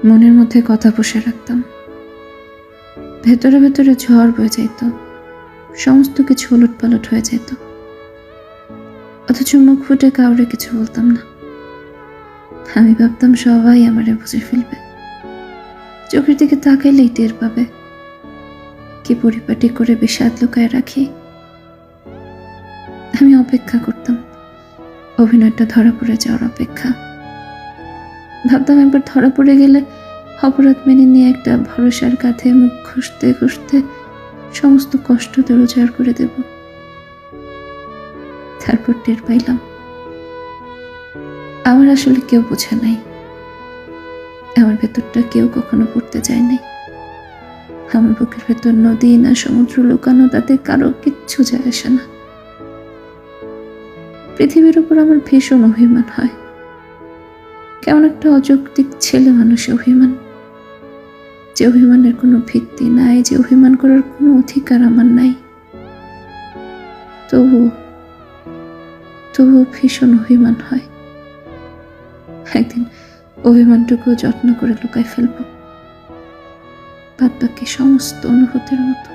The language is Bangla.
মনের মধ্যে কথা পুষে রাখতাম। ভেতরে ভেতরে ঝড় বয়ে যেত, সমস্ত কিছু উলটপালট হয়ে যেত, অথচ মুখ ফুটে কাউরে কিছু বলতাম না। আমি ভাবতাম সবাই আমারে বুঝে ফেলবে, চোখের দিকে তাকাইলেই টের পাবে কি পরিপাটি করে বিষাদ লুকায় রাখি। আমি অপেক্ষা করতাম, অভিনয়টা ধরা পড়ে যাওয়ার অপেক্ষা। ভাবতাম একবার ধরা পড়ে গেলে অপরাধ মেনে নিয়ে একটা ভরসার কাঁধে মুখ ঘষতে ঘষতে সমস্ত কষ্ট দূর করে দেব। তারপর টের পাইলাম আমার আসলে কেউ বোঝে নাই, আমার ভেতরটা কেউ কখনো পড়তে যায় নাই। আমার বুকের ভেতর নদী না সমুদ্র লুকানো, তাতে কারো কিচ্ছু যায় আসে না। পৃথিবীর উপর আমার ভীষণ অভিমান হয়, কেমন একটা অযৌক্তিক ছেলে মানুষে অভিমান, যে অভিমানের কোনো ভিত্তি নাই, যে অভিমান করার কোনো অধিকার আমার নাই। তবুও ভীষণ অভিমান হয়। একদিন অভিমানটুকু যত্ন করে লুকায় ফেলব, বাদ বাকি সমস্ত অনুভূতির মতো।